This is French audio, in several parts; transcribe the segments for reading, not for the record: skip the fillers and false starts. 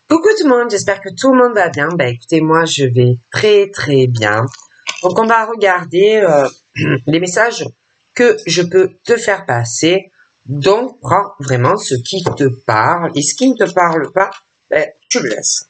Coucou tout le monde, j'espère que tout le monde va bien. Écoutez, moi je vais très très bien. Donc on va regarder les messages que je peux te faire passer. Donc prends vraiment ce qui te parle et ce qui ne te parle pas, tu le laisses.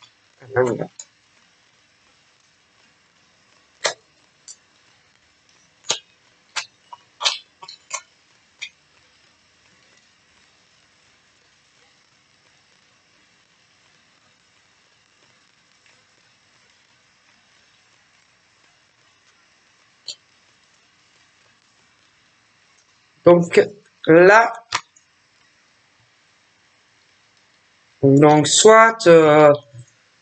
Donc là, donc soit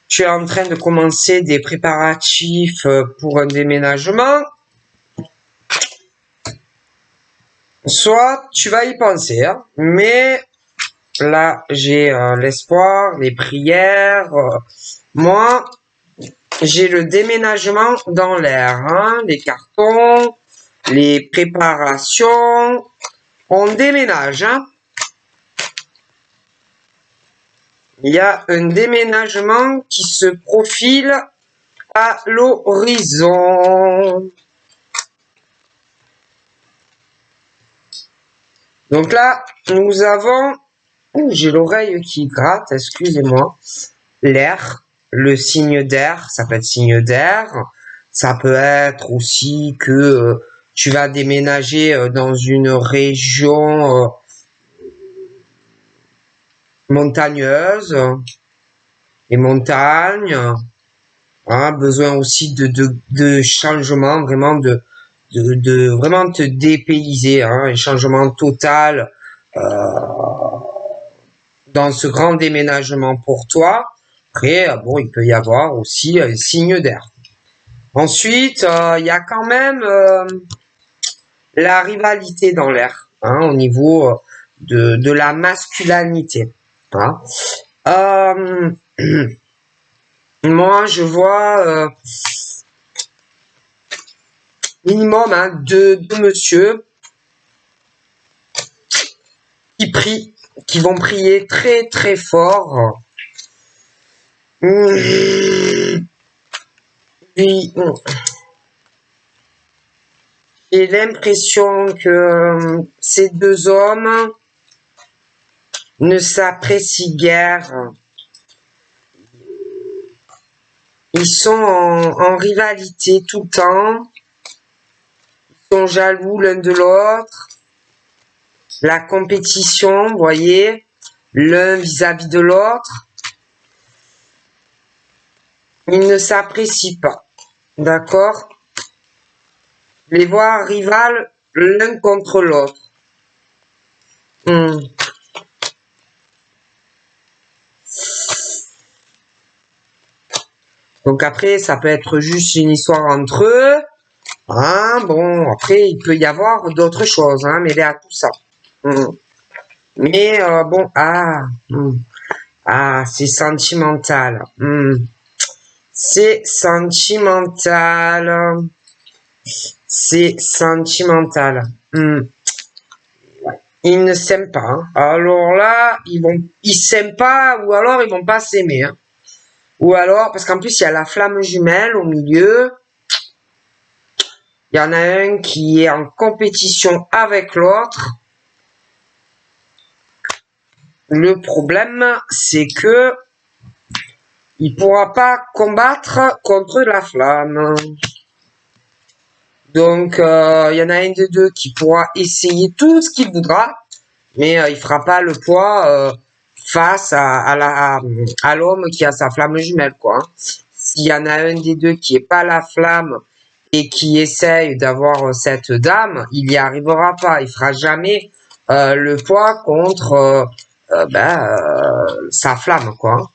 tu es en train de commencer des préparatifs pour un déménagement, soit tu vas y penser, hein, mais là j'ai l'espoir, les prières. Moi, j'ai le déménagement dans l'air, hein, les cartons, les préparations. On déménage, hein. Il y a un déménagement qui se profile à l'horizon. Donc là, nous avons... j'ai l'oreille qui gratte, excusez-moi. L'air, le signe d'air, ça peut être signe d'air. Ça peut être aussi que tu vas déménager dans une région montagneuse, les montagnes, hein, besoin aussi de changement, vraiment de vraiment te dépayser, hein, un changement total dans ce grand déménagement pour toi. Après, bon, il peut y avoir aussi un signe d'air. Ensuite, il y a quand même la rivalité dans l'air, hein, au niveau de la masculinité. Hein. Moi, je vois minimum hein, deux monsieur qui prient, qui vont prier très très fort. Puis, j'ai l'impression que ces deux hommes ne s'apprécient guère. Ils sont en rivalité tout le temps. Ils sont jaloux l'un de l'autre. La compétition, vous voyez, l'un vis-à-vis de l'autre. Ils ne s'apprécient pas. D'accord? Les voir rivales l'un contre l'autre. Donc après, ça peut être juste une histoire entre eux. Hein, bon, après, il peut y avoir d'autres choses, hein, mais à tout ça. Mais bon, c'est sentimental. C'est sentimental. C'est sentimental. Ils ne s'aiment pas. Hein. Alors là, ils s'aiment pas, ou alors ils vont pas s'aimer. Hein. Ou alors, parce qu'en plus, il y a la flamme jumelle au milieu. Il y en a un qui est en compétition avec l'autre. Le problème, c'est que il pourra pas combattre contre la flamme. Donc, il y en a un des deux qui pourra essayer tout ce qu'il voudra, mais il fera pas le poids face à l'homme qui a sa flamme jumelle, quoi. S'il y en a un des deux qui est pas la flamme et qui essaye d'avoir cette dame, il y arrivera pas. Il fera jamais le poids contre sa flamme, quoi.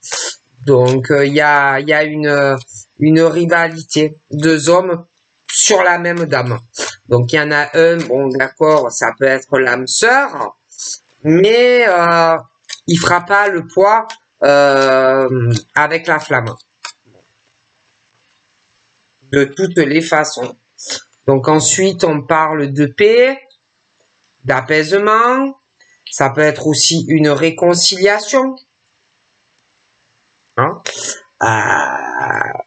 Donc il y a une rivalité, deux hommes sur la même dame. Donc il y en a un, bon d'accord, ça peut être l'âme sœur, mais il fera pas le poids avec la flamme. De toutes les façons. Donc ensuite on parle de paix, d'apaisement, ça peut être aussi une réconciliation.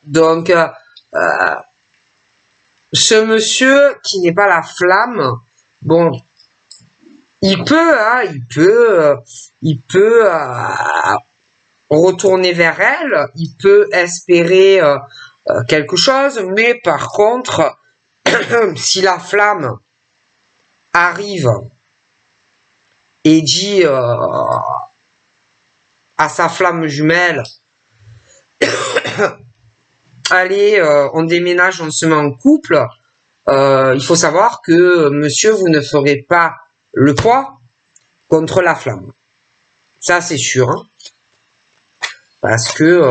Donc, ce monsieur qui n'est pas la flamme, bon, il peut, hein, il peut retourner vers elle, il peut espérer quelque chose, mais par contre, si la flamme arrive et dit à sa flamme jumelle, allez, on déménage, on se met en couple, il faut savoir que monsieur, vous ne ferez pas le poids contre la flamme. Ça, c'est sûr. Hein, parce que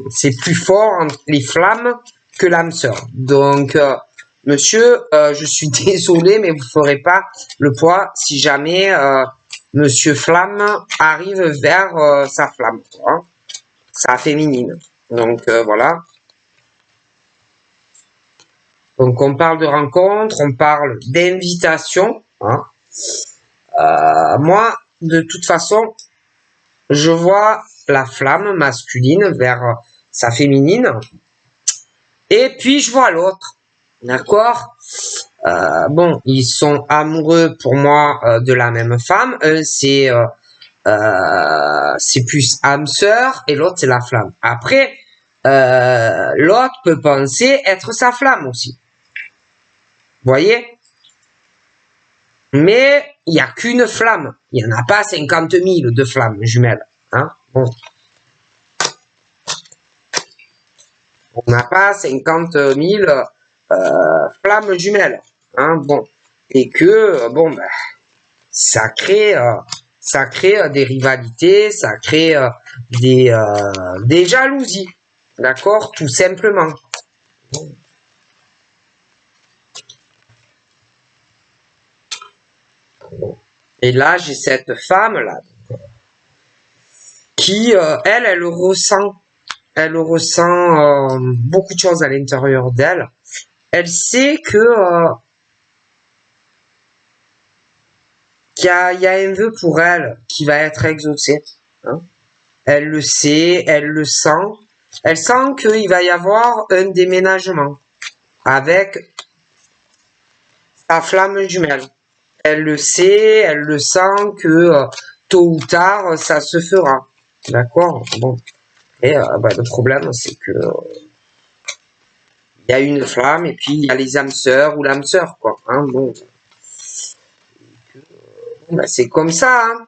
c'est plus fort entre les flammes que l'âme sœur. Donc, monsieur, je suis désolé, mais vous ne ferez pas le poids si jamais monsieur Flamme arrive vers sa flamme, hein, sa féminine. Donc, voilà. Donc, on parle de rencontre, on parle d'invitation. Hein. Moi, de toute façon, je vois la flamme masculine vers sa féminine. Et puis, je vois l'autre. D'accord? Bon, ils sont amoureux pour moi de la même femme. C'est plus âme sœur et l'autre, c'est la flamme. Après, l'autre peut penser être sa flamme aussi. Vous voyez? Mais il n'y a qu'une flamme. Il n'y en a pas 50 000 de flammes jumelles. Hein? Bon. On n'a pas 50 000 flammes jumelles. Hein? Bon. Et que, bon, ben, ça crée des rivalités, ça crée des jalousies. D'accord? Tout simplement. Et là, j'ai cette femme-là qui, elle ressent beaucoup de choses à l'intérieur d'elle. Elle sait que qu'il y a un vœu pour elle qui va être exaucé. Hein. Elle le sait, elle le sent. Elle sent qu'il va y avoir un déménagement avec sa flamme jumelle. Elle le sait, elle le sent que tôt ou tard, ça se fera. D'accord? Bon. Et le problème, c'est que il y a une flamme et puis il y a les âmes sœurs ou l'âme sœur, quoi. Hein, bon. C'est comme ça. Hein.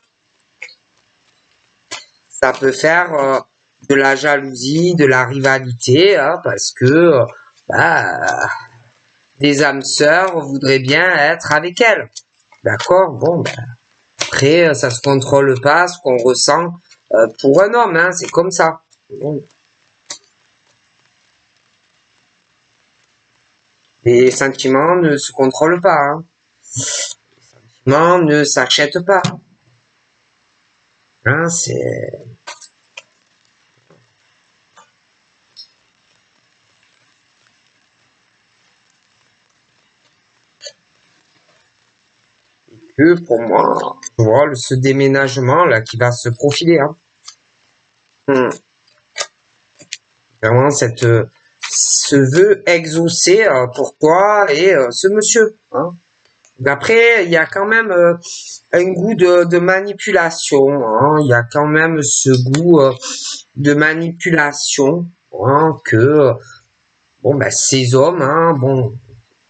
Ça peut faire de la jalousie, de la rivalité, hein, parce que des âmes sœurs voudraient bien être avec elle. D'accord? Bon, après, ça se contrôle pas, ce qu'on ressent pour un homme, hein, c'est comme ça. Bon. Les sentiments ne se contrôlent pas. Hein. Les sentiments ne s'achètent pas. Hein, c'est... Que pour moi, je vois ce déménagement là qui va se profiler. Hein. Vraiment ce vœu exaucé pour toi et ce monsieur. Hein. Après, il y a quand même un goût de manipulation. Hein. Il y a quand même ce goût de manipulation hein, que bon ben ces hommes, hein, bon,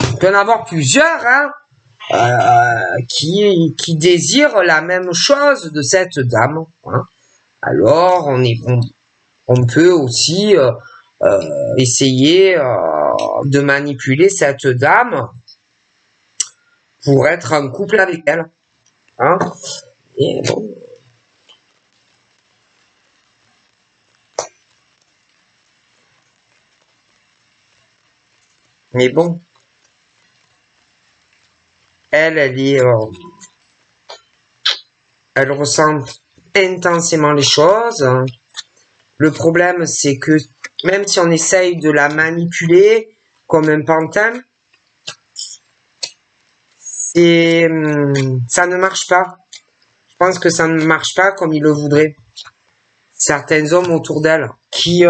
il peut y en avoir plusieurs, hein, qui désirent la même chose de cette dame. Hein. Alors on peut aussi essayer de manipuler cette dame pour être en couple avec elle. Hein. Et bon. Mais bon, elle ressent intensément les choses. Le problème, c'est que même si on essaye de la manipuler comme un pantin, ça ne marche pas. Je pense que ça ne marche pas comme il le voudrait. Certains hommes autour d'elle qui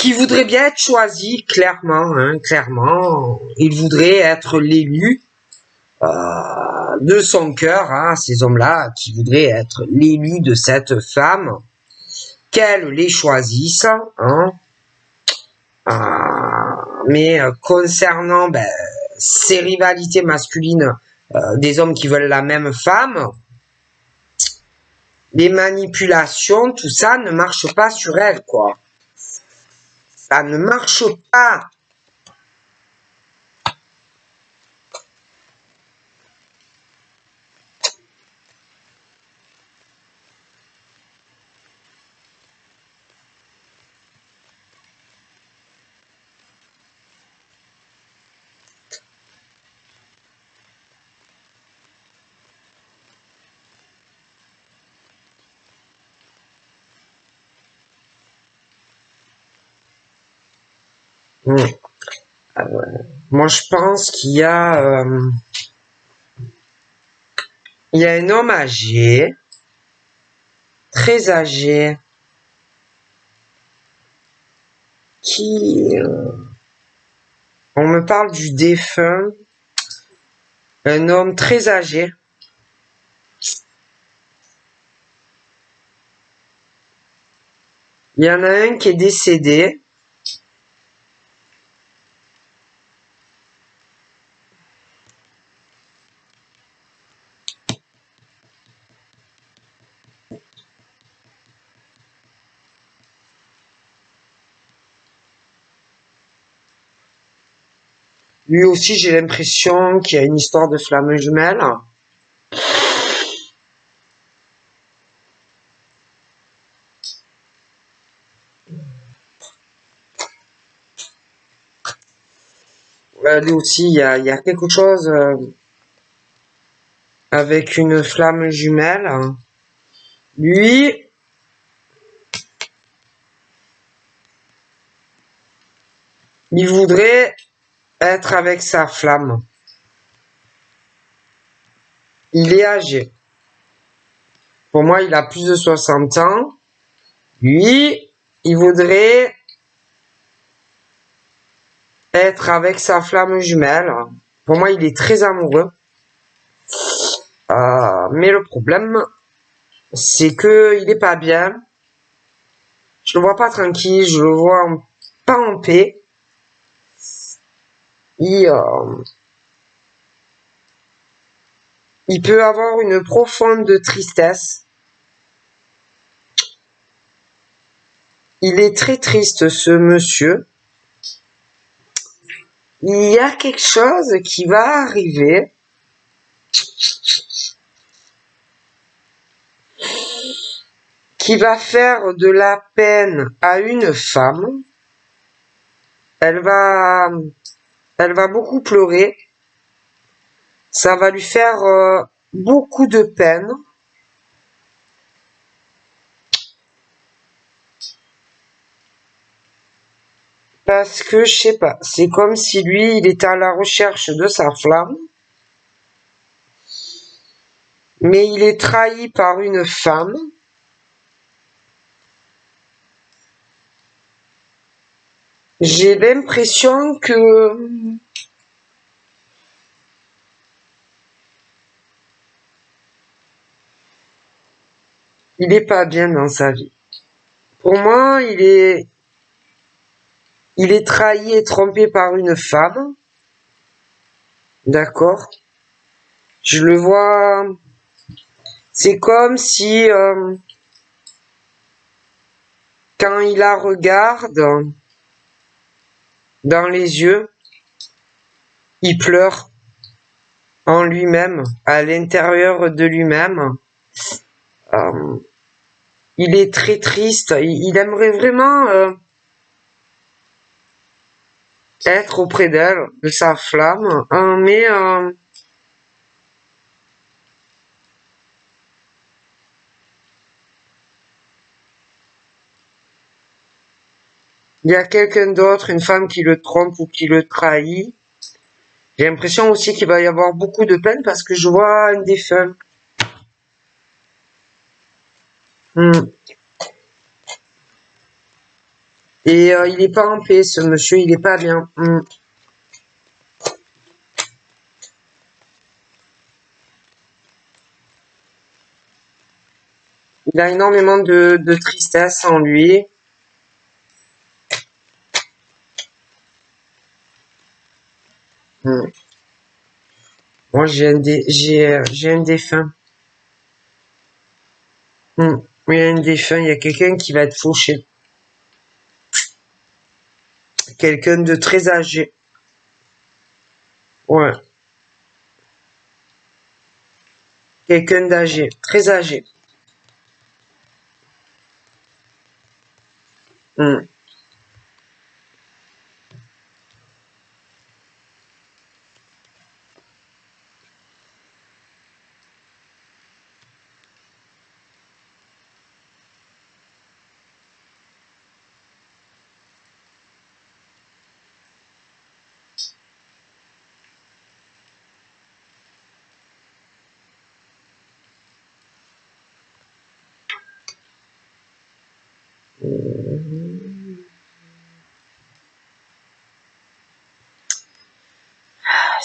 qui voudrait bien être choisi, clairement, hein, clairement. Il voudrait être l'élu de son cœur, hein, ces hommes-là, qui voudraient être l'élu de cette femme, qu'elle les choisisse, hein. Mais concernant ces rivalités masculines des hommes qui veulent la même femme, les manipulations, tout ça ne marche pas sur elle, quoi. Ça ne marche pas. Moi, je pense qu'il y a un homme âgé, très âgé, qui... on me parle du défunt, un homme très âgé. Il y en a un qui est décédé. Lui aussi, j'ai l'impression qu'il y a une histoire de flamme jumelle. Lui aussi, il y a quelque chose avec une flamme jumelle. Lui, il voudrait être avec sa flamme. Il est âgé. Pour moi, il a plus de 60 ans. Lui, il voudrait être avec sa flamme jumelle. Pour moi, il est très amoureux. Mais le problème, c'est que il est pas bien. Je le vois pas tranquille, je le vois pas en paix. Il peut avoir une profonde tristesse. Il est très triste, ce monsieur. Il y a quelque chose qui va arriver. Qui va faire de la peine à une femme. Elle va beaucoup pleurer. Ça va lui faire beaucoup de peine. Parce que, je sais pas, c'est comme si lui, il était à la recherche de sa flamme. Mais il est trahi par une femme. J'ai l'impression que il est pas bien dans sa vie. Pour moi, il est trahi et trompé par une femme. D'accord? Je le vois. C'est comme si quand il la regarde dans les yeux, il pleure en lui-même, à l'intérieur de lui-même. Il est très triste. Il aimerait vraiment être auprès d'elle, de sa flamme, mais il y a quelqu'un d'autre, une femme qui le trompe ou qui le trahit. J'ai l'impression aussi qu'il va y avoir beaucoup de peine parce que je vois un défunt. Et il est pas en paix, ce monsieur, il est pas bien. Il a énormément de tristesse en lui. Moi, j'ai un défunt. Oui, il y a un défunt, il y a quelqu'un qui va être fauché. Quelqu'un de très âgé. Ouais. Quelqu'un d'âgé, très âgé.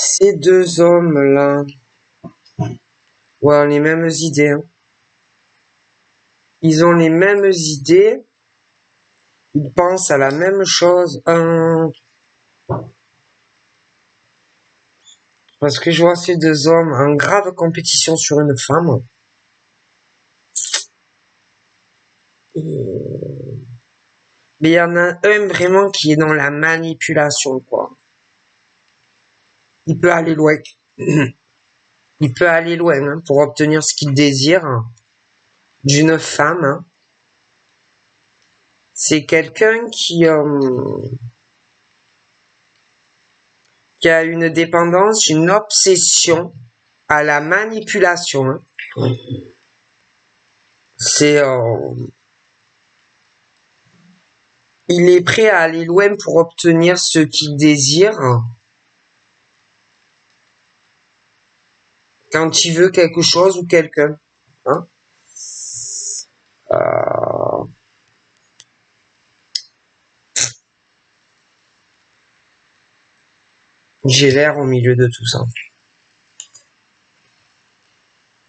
Ces deux hommes-là, ouais, les mêmes idées. Hein. Ils ont les mêmes idées. Ils pensent à la même chose. Parce que je vois ces deux hommes en grave compétition sur une femme. Mais il y en a un vraiment qui est dans la manipulation, quoi. Il peut aller loin. Il peut aller loin hein, pour obtenir ce qu'il désire d'une femme. Hein. C'est quelqu'un qui a une dépendance, une obsession à la manipulation. Hein. C'est il est prêt à aller loin pour obtenir ce qu'il désire quand il veut quelque chose ou quelqu'un. Hein. J'ai l'air au milieu de tout ça.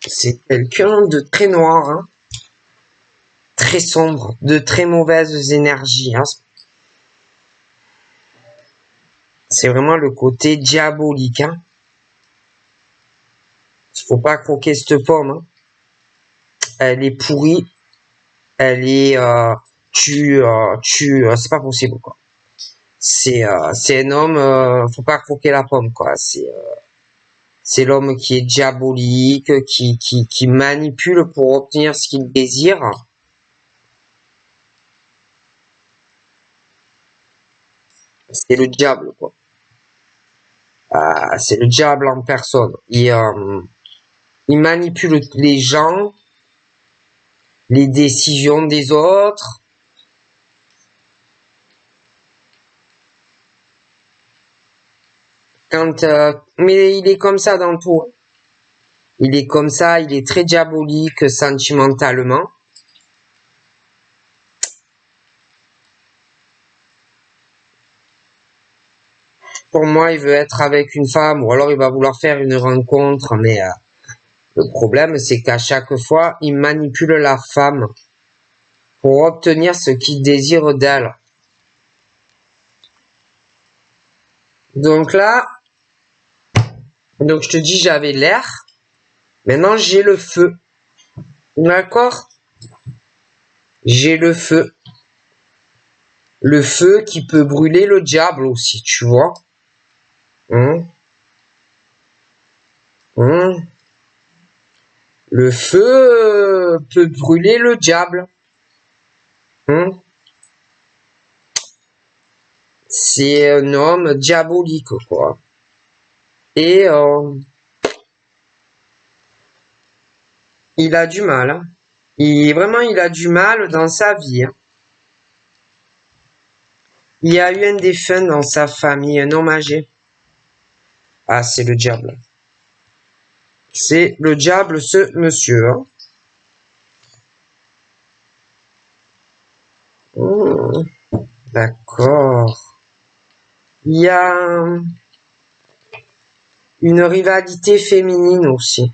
C'est quelqu'un de très noir, hein, très sombre, de très mauvaises énergies. Hein. C'est vraiment le côté diabolique. Hein. Il faut pas croquer cette pomme. Hein. Elle est pourrie. Elle est... c'est pas possible, quoi. C'est un homme... faut pas croquer la pomme, quoi. C'est l'homme qui est diabolique, qui manipule pour obtenir ce qu'il désire. C'est le diable, quoi. C'est le diable en personne. Il manipule les gens, les décisions des autres. Mais il est comme ça dans tout. Il est comme ça, il est très diabolique sentimentalement. Pour moi, il veut être avec une femme ou alors il va vouloir faire une rencontre, mais le problème, c'est qu'à chaque fois, il manipule la femme pour obtenir ce qu'il désire d'elle. Donc là, donc je te dis, j'avais l'air. Maintenant, j'ai le feu. D'accord? J'ai le feu. Le feu qui peut brûler le diable aussi, tu vois? Le feu peut brûler le diable. C'est un homme diabolique, quoi. Et il a du mal. Hein. Il a du mal dans sa vie. Hein. Il y a eu un défunt dans sa famille, un homme âgé. Ah, c'est le diable. C'est le diable, ce monsieur. Hein. D'accord. Il y a une rivalité féminine aussi.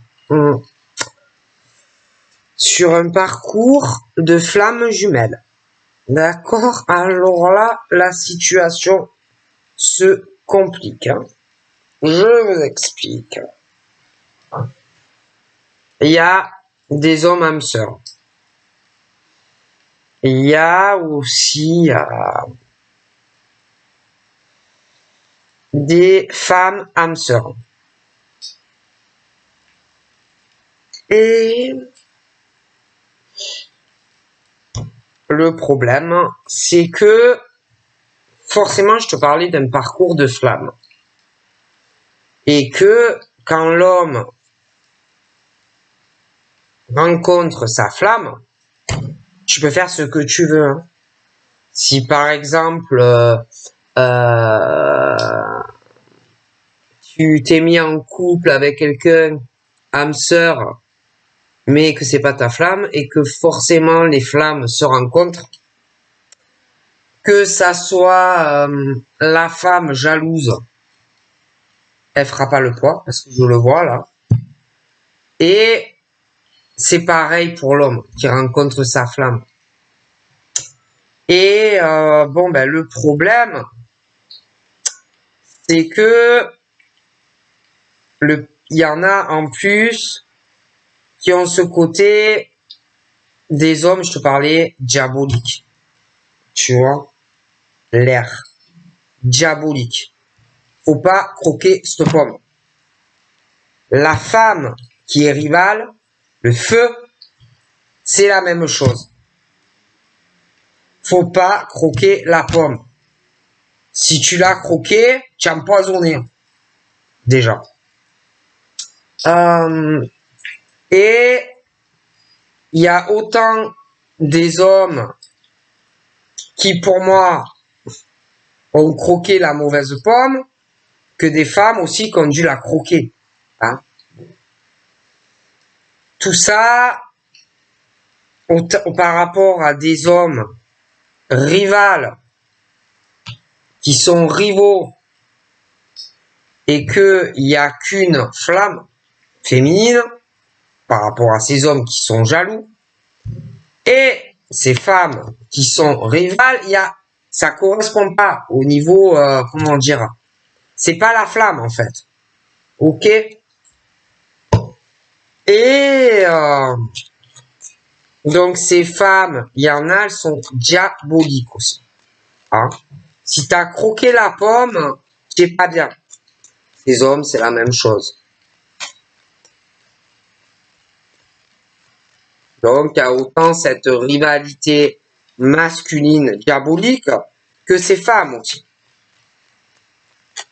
Sur un parcours de flammes jumelles. D'accord? Alors là, la situation se complique. Je vous explique. Il y a des hommes âmes sœurs. Il y a aussi des femmes âmes sœurs. Et le problème, c'est que forcément, je te parlais d'un parcours de flamme. Et que quand l'homme rencontre sa flamme, tu peux faire ce que tu veux. Hein. Si par exemple, tu t'es mis en couple avec quelqu'un, âme sœur, mais que c'est pas ta flamme et que forcément les flammes se rencontrent, que ça soit la femme jalouse, elle fera pas le poids parce que je le vois là. Et c'est pareil pour l'homme qui rencontre sa flamme. Et bon ben le problème, c'est que il y en a en plus qui ont ce côté des hommes, je te parlais, diabolique. Tu vois, l'air diabolique. Faut pas croquer cette pomme. La femme qui est rivale, le feu, c'est la même chose. Faut pas croquer la pomme. Si tu l'as croqué, tu as empoisonné. Déjà. Et il y a autant des hommes qui, pour moi, ont croqué la mauvaise pomme que des femmes aussi qui ont dû la croquer. Hein. Tout ça, par rapport à des hommes rivales qui sont rivaux et qu'il n'y a qu'une flamme féminine par rapport à ces hommes qui sont jaloux et ces femmes qui sont rivales, ça correspond pas au niveau, comment dire, c'est pas la flamme en fait. Ok? Et donc ces femmes, il y en a, elles sont diaboliques aussi. Hein? Si t'as croqué la pomme, c'est pas bien. Les hommes, c'est la même chose. Donc, il y a autant cette rivalité masculine diabolique que ces femmes aussi.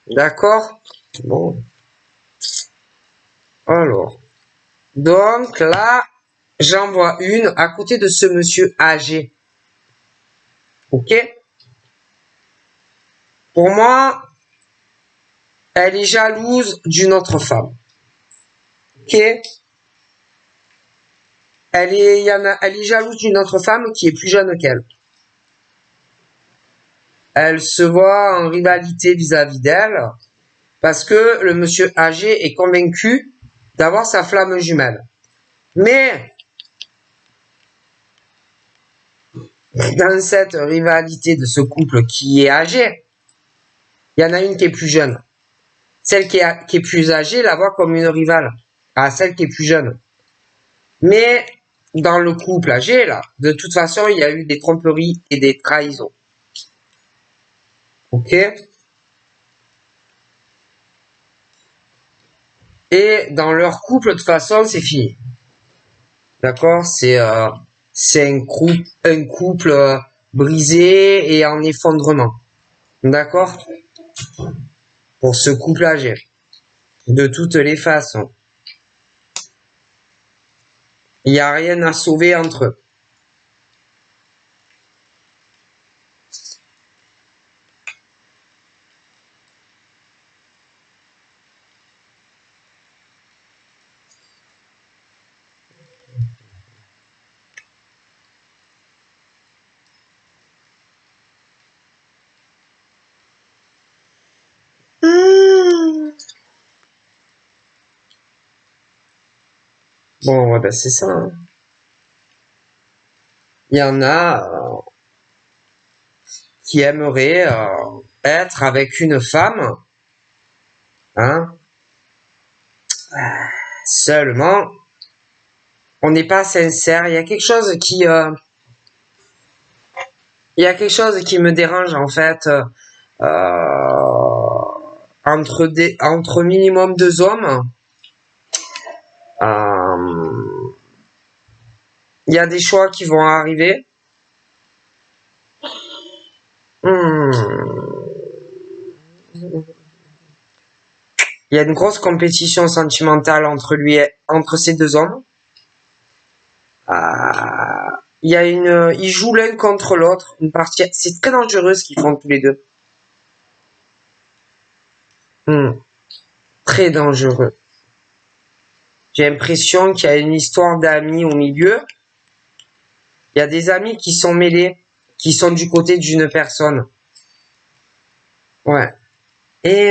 D'accord? Bon. Alors. Donc, là, j'en vois une à côté de ce monsieur âgé. Ok? Pour moi, elle est jalouse d'une autre femme. Ok? Elle est jalouse d'une autre femme qui est plus jeune qu'elle. Elle se voit en rivalité vis-à-vis d'elle parce que le monsieur âgé est convaincu d'avoir sa flamme jumelle. Mais dans cette rivalité de ce couple qui est âgé, il y en a une qui est plus jeune. Celle qui est plus âgée la voit comme une rivale à celle qui est plus jeune. Mais dans le couple âgé, là, de toute façon, il y a eu des tromperies et des trahisons. Ok? Et dans leur couple, de toute façon, c'est fini. D'accord? C'est un couple brisé et en effondrement. D'accord? Pour ce couple âgé. De toutes les façons. Il n'y a rien à sauver entre eux. Bon, ouais, ben c'est ça, hein. Il y en a qui aimeraient être avec une femme, hein. Seulement, on n'est pas sincère. Il y a quelque chose qui me dérange en fait entre minimum deux hommes. Euh, il y a des choix qui vont arriver. Hmm. Il y a une grosse compétition sentimentale entre ces deux hommes. Ils jouent l'un contre l'autre. Une partie, c'est très dangereux ce qu'ils font tous les deux. Très dangereux. J'ai l'impression qu'il y a une histoire d'amis au milieu. Il y a des amis qui sont mêlés, qui sont du côté d'une personne. Ouais. Et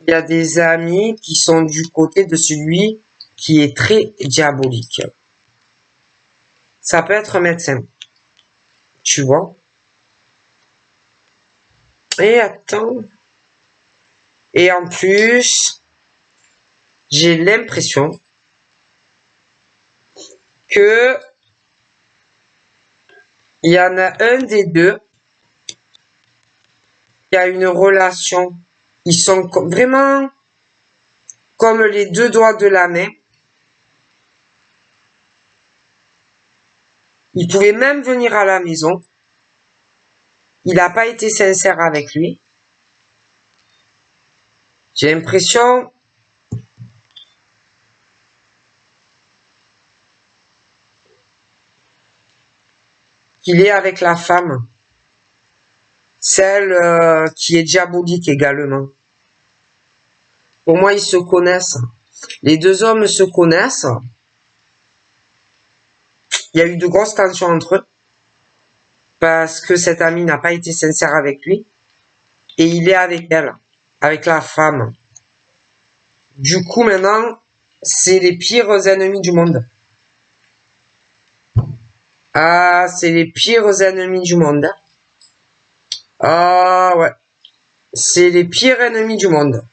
il y a des amis qui sont du côté de celui qui est très diabolique. Ça peut être un médecin. Tu vois. Et attends. Et en plus, j'ai l'impression que il y en a un des deux qui a une relation. Ils sont vraiment comme les deux doigts de la main. Il pouvait même venir à la maison. Il n'a pas été sincère avec lui. J'ai l'impression qu'il est avec la femme, celle qui est diabolique également. Pour moi, ils se connaissent. Les deux hommes se connaissent. Il y a eu de grosses tensions entre eux parce que cet ami n'a pas été sincère avec lui et il est avec elle, avec la femme. Du coup, maintenant, c'est les pires ennemis du monde. Ah, c'est les pires ennemis du monde. Ah ouais, c'est les pires ennemis du monde.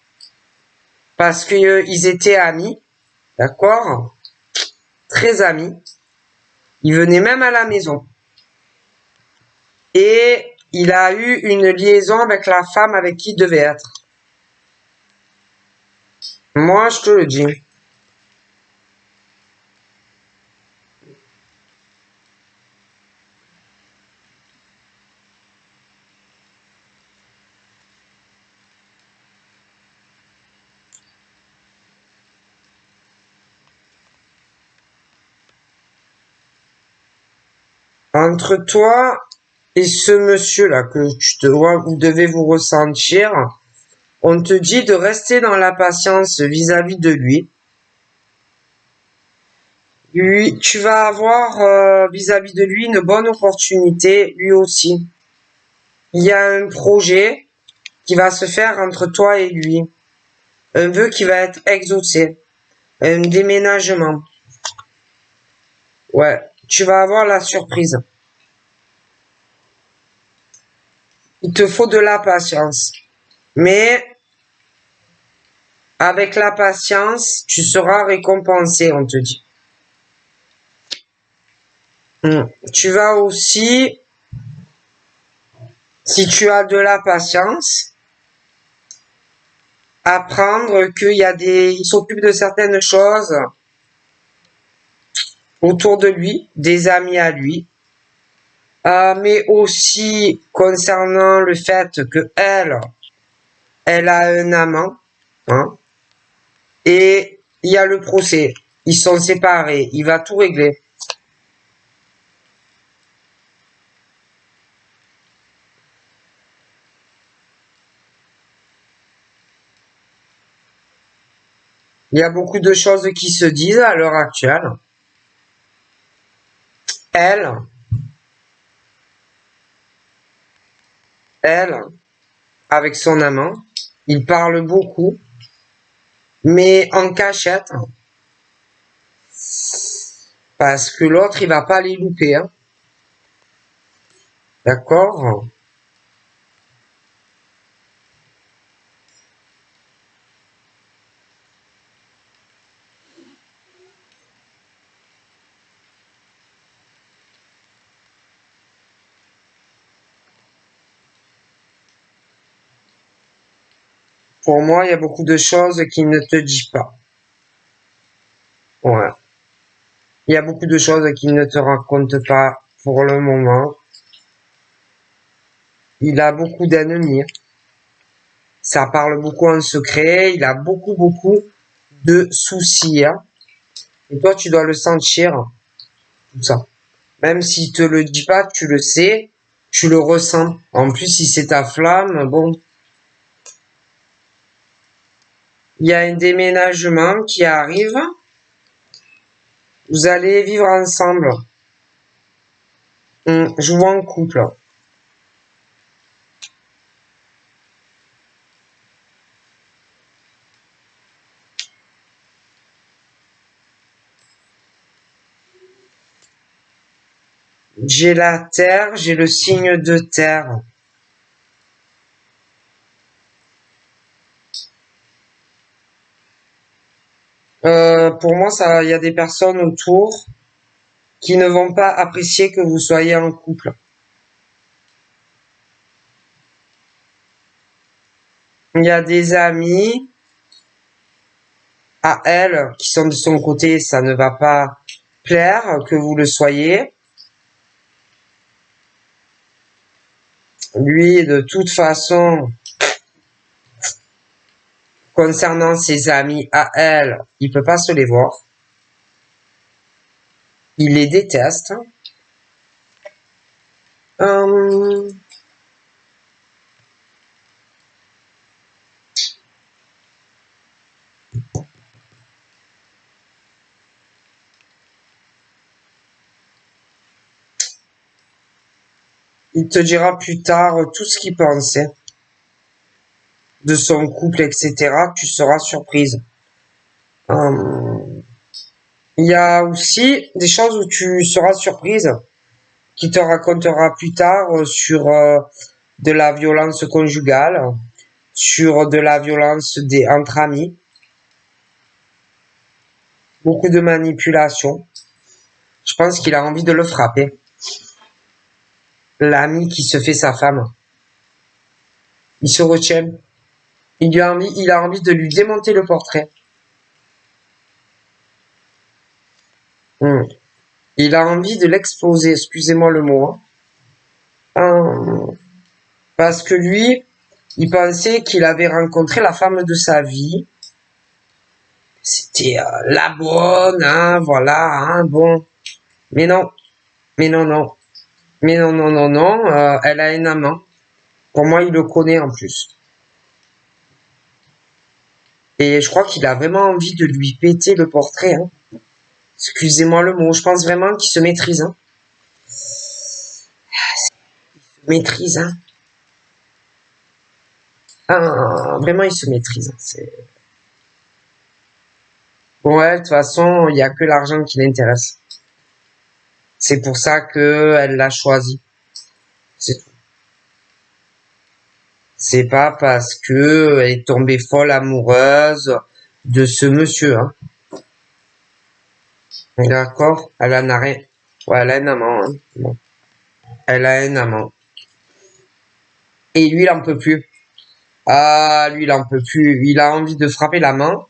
Parce que ils étaient amis, d'accord? Très amis. Ils venaient même à la maison. Et il a eu une liaison avec la femme avec qui il devait être. Moi, je te le dis. Entre toi et ce monsieur-là vous devez vous ressentir, on te dit de rester dans la patience vis-à-vis de lui. Lui, tu vas avoir vis-à-vis de lui une bonne opportunité, lui aussi. Il y a un projet qui va se faire entre toi et lui. Un vœu qui va être exaucé. Un déménagement. Ouais, tu vas avoir la surprise. Il te faut de la patience. Mais avec la patience, tu seras récompensé, on te dit. Tu vas aussi, si tu as de la patience, apprendre il s'occupe de certaines choses autour de lui, des amis à lui, mais aussi concernant le fait que elle a un amant, hein, et il y a le procès. Ils sont séparés. Il va tout régler. Il y a beaucoup de choses qui se disent à l'heure actuelle. Elle, elle, avec son amant, Il parle beaucoup, mais en cachette. Parce que l'autre, il va pas les louper. Hein. D'accord? Pour moi, il y a beaucoup de choses qu'il ne te dit pas. Ouais. Il y a beaucoup de choses qu'il ne te raconte pas pour le moment. Il a beaucoup d'ennemis. Ça parle beaucoup en secret. Il a beaucoup de soucis. Hein. Et toi, tu dois le sentir. Tout ça. Même s'il te le dit pas, tu le sais. Tu le ressens. En plus, si c'est ta flamme, bon. Il y a un déménagement qui arrive. Vous allez vivre ensemble. Je vois en couple. J'ai la terre, j'ai le signe de terre. Pour moi, ça, il y a des personnes autour qui ne vont pas apprécier que vous soyez en couple. Il y a des amis à elle qui sont de son côté, ça ne va pas plaire que vous le soyez. Lui, de toute façon, concernant ses amis à elle, il peut pas se les voir. Il les déteste. Euh, il te dira plus tard tout ce qu'il pensait de son couple, etc. Tu seras surprise. Il y a aussi des choses où tu seras surprise, qui te racontera plus tard sur de la violence conjugale, sur de la violence entre amis, beaucoup de manipulation. Je pense qu'il a envie de le frapper. L'ami qui se fait sa femme. Il se retient. Il a envie de lui démonter le portrait. Il a envie de l'exploser, excusez-moi le mot. Parce que lui, il pensait qu'il avait rencontré la femme de sa vie. C'était la bonne, hein, voilà, hein, bon. Mais non, mais non, non. Mais non, non, non, non, elle a un amant. Pour moi, il le connaît en plus. Et je crois qu'il a vraiment envie de lui péter le portrait. Hein. Excusez-moi le mot, je pense vraiment qu'il se maîtrise. Hein. Maîtrise, hein. Ah, vraiment, il se maîtrise. Hein. Ouais, de toute façon, il n'y a que l'argent qui l'intéresse. C'est pour ça que elle l'a choisi. C'est tout. C'est pas parce que elle est tombée folle amoureuse de ce monsieur. Hein. D'accord? Elle en a rien. Ouais, elle a un amant. Hein. Bon. Elle a un amant. Et lui, il en peut plus. Ah, lui, il en peut plus. Il a envie de frapper l'amant.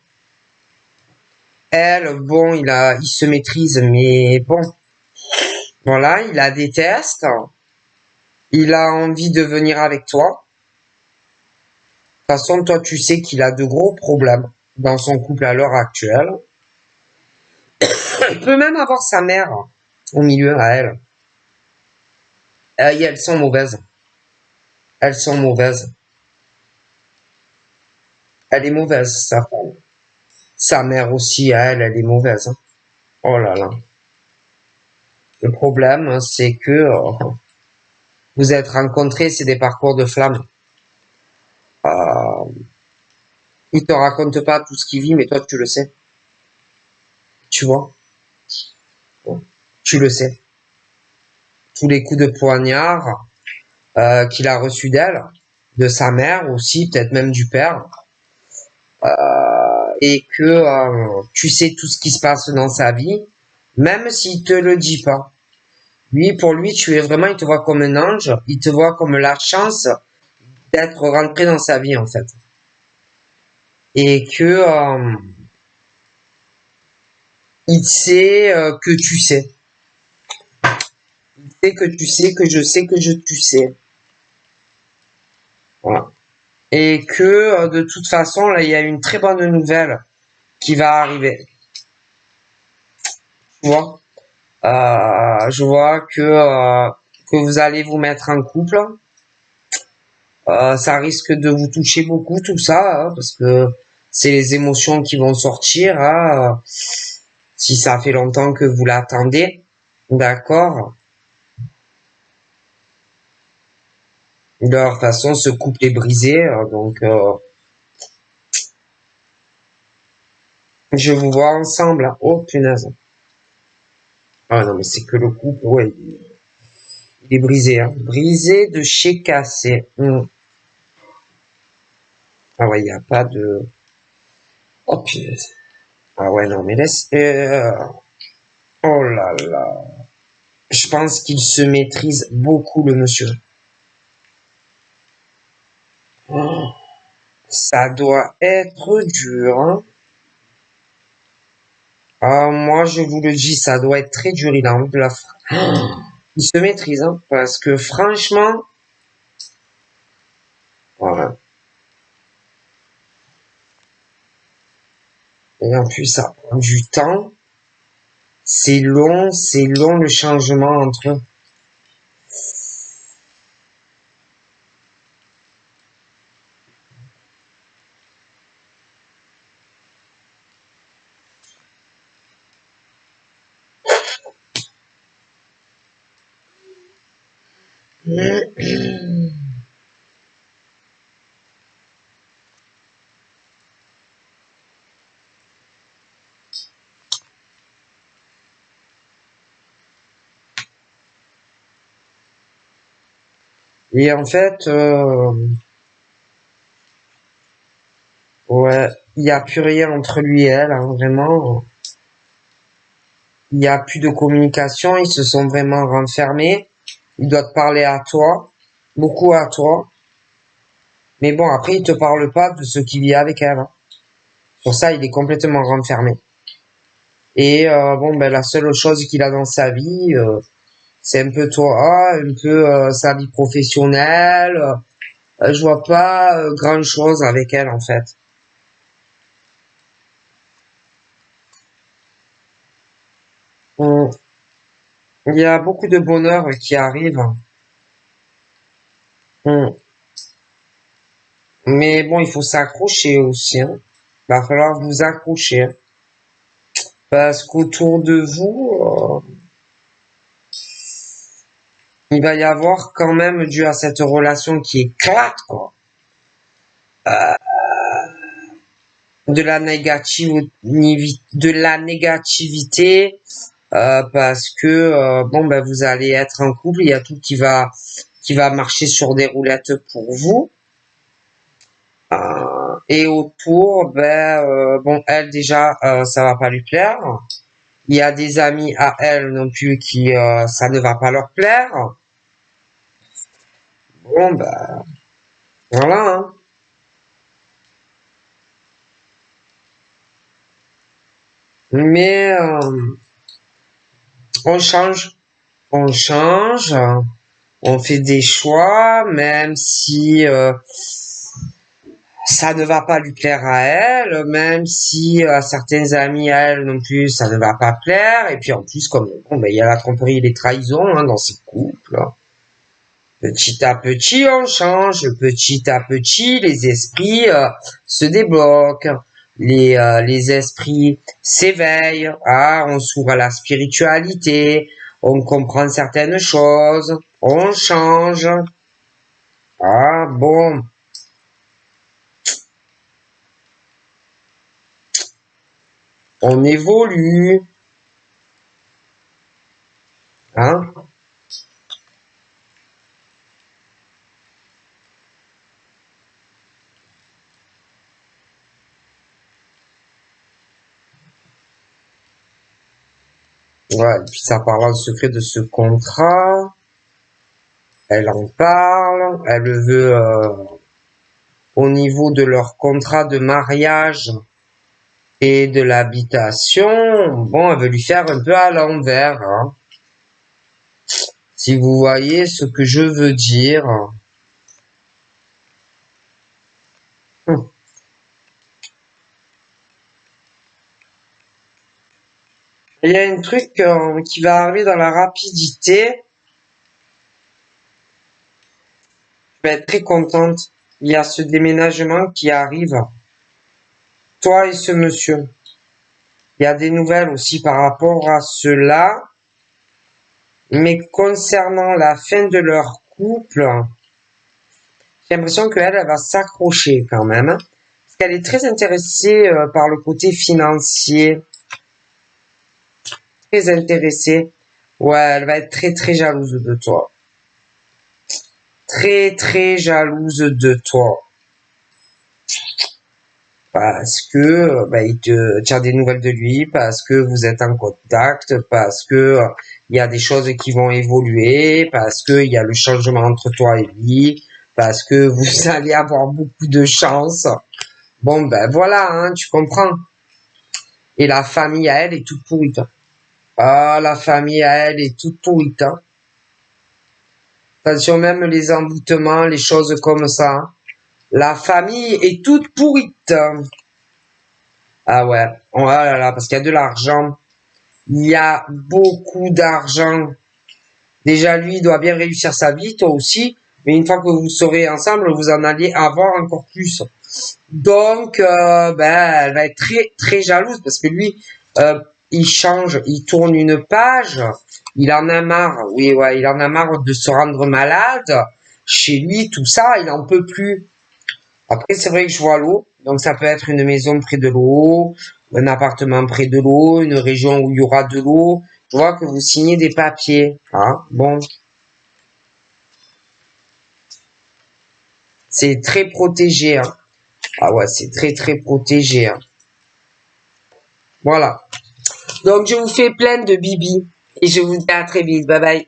Elle, bon, il se maîtrise, mais bon. Voilà, il a des tests. Il a envie de venir avec toi. De toute façon, toi, tu sais qu'il a de gros problèmes dans son couple à l'heure actuelle. Il peut même avoir sa mère au milieu à elle. Et elles sont mauvaises. Elles sont mauvaises. Elle est mauvaise, sa femme. Sa mère aussi, à elle, elle est mauvaise. Hein. Oh là là. Le problème, c'est que vous êtes rencontrés, c'est des parcours de flammes. Euh, Il te raconte pas tout ce qu'il vit, mais toi, tu le sais. Tu vois? Tu le sais. Tous les coups de poignard qu'il a reçus d'elle, de sa mère aussi, peut-être même du père, et que tu sais tout ce qui se passe dans sa vie, même s'il te le dit pas. Lui, pour lui, tu es vraiment, il te voit comme un ange, il te voit comme la chance d'être rentré dans sa vie, en fait. Et que il sait que tu sais. Il sait que tu sais, que je sais que tu sais. Voilà. Et que de toute façon, là, il y a une très bonne nouvelle qui va arriver. Tu vois? Je vois que vous allez vous mettre en couple. Ça risque de vous toucher beaucoup tout ça, hein, parce que c'est les émotions qui vont sortir. Hein, si ça fait longtemps que vous l'attendez, d'accord. De leur façon, ce couple est brisé, donc je vous vois ensemble. Hein. Oh punaise. Ah non mais c'est que le couple, ouais, il est brisé, hein. Brisé de chez cassé. Ah ouais, il n'y a pas de. Oh punaise. Ah ouais, non mais laisse. Oh là là. Je pense qu'il se maîtrise beaucoup, le monsieur. Oh, ça doit être dur, hein. Ah, moi, je vous le dis, ça doit être très dur. Il a envie de la. Il se maîtrise, hein, parce que franchement, voilà. Et en plus, ça prend du temps. C'est long le changement entre eux. Et en fait, ouais, il n'y a plus rien entre lui et elle, hein, vraiment. Il n'y a plus de communication, ils se sont vraiment renfermés. Il doit te parler à toi, beaucoup à toi. Mais bon, après, il te parle pas de ce qu'il vit avec elle. Hein. Pour ça, il est complètement renfermé. Et bon, ben la seule chose qu'il a dans sa vie, c'est un peu toi, un peu sa vie professionnelle. Je vois pas grand-chose avec elle, en fait. On- Il y a beaucoup de bonheur qui arrive. On- Mais bon, il faut s'accrocher aussi. Hein. Il va falloir vous accrocher. Hein. Parce qu'autour de vous, il va y avoir quand même, dû à cette relation qui éclate, quoi, de la négativité, parce que bon, ben vous allez être en couple, il y a tout qui va marcher sur des roulettes pour vous. Et autour, ben bon, elle déjà, ça va pas lui plaire. Il y a des amis à elle non plus qui, ça ne va pas leur plaire. Bon, ben voilà. Hein. Mais on change, on change, on fait des choix, même si ça ne va pas lui plaire à elle, même si à certains amis à elle non plus ça ne va pas plaire. Et puis en plus, comme bon, ben, il y a la tromperie et les trahisons hein, dans ces couples. Petit à petit, on change. Petit à petit, les esprits se débloquent. Les esprits s'éveillent. Ah, on s'ouvre à la spiritualité. On comprend certaines choses. On change. Ah, bon. On évolue. Hein? Ouais, et puis ça parle en secret de ce contrat. Elle en parle. Elle veut, au niveau de leur contrat de mariage et de l'habitation, bon, elle veut lui faire un peu à l'envers, hein. Si vous voyez ce que je veux dire. Hum. Il y a un truc qui va arriver dans la rapidité. Je vais être très contente. Il y a ce déménagement qui arrive. Toi et ce monsieur. Il y a des nouvelles aussi par rapport à cela. Mais concernant la fin de leur couple, j'ai l'impression qu'elle, elle va s'accrocher quand même. Parce qu'elle est très intéressée par le côté financier. Très intéressée. Ouais, elle va être très très jalouse de toi. Très très jalouse de toi. Parce que tu as des nouvelles de lui, parce que vous êtes en contact, parce que il y a des choses qui vont évoluer, parce que il y a le changement entre toi et lui, parce que vous allez avoir beaucoup de chance. Bon ben voilà, hein, tu comprends. Et la famille à elle est toute pourrite. Ah, la famille à elle est toute pourrite. Hein. Attention, même les emboutements, les choses comme ça. Hein. La famille est toute pourrite. Ah ouais, oh là là, parce qu'il y a de l'argent. Il y a beaucoup d'argent. Déjà, lui, il doit bien réussir sa vie, toi aussi. Mais une fois que vous serez ensemble, vous en allez avoir encore plus. Donc, elle va être très, très jalouse parce que lui, il change, il tourne une page. Il en a marre. Oui, ouais, il en a marre de se rendre malade. Chez lui, tout ça, il en peut plus. Après, c'est vrai que je vois l'eau. Donc, ça peut être une maison près de l'eau, un appartement près de l'eau, une région où il y aura de l'eau. Je vois que vous signez des papiers. Hein. Bon, c'est très protégé. Hein. Ah ouais, c'est très, très protégé. Hein. Voilà. Donc, je vous fais plein de bibi. Et je vous dis à très vite. Bye bye.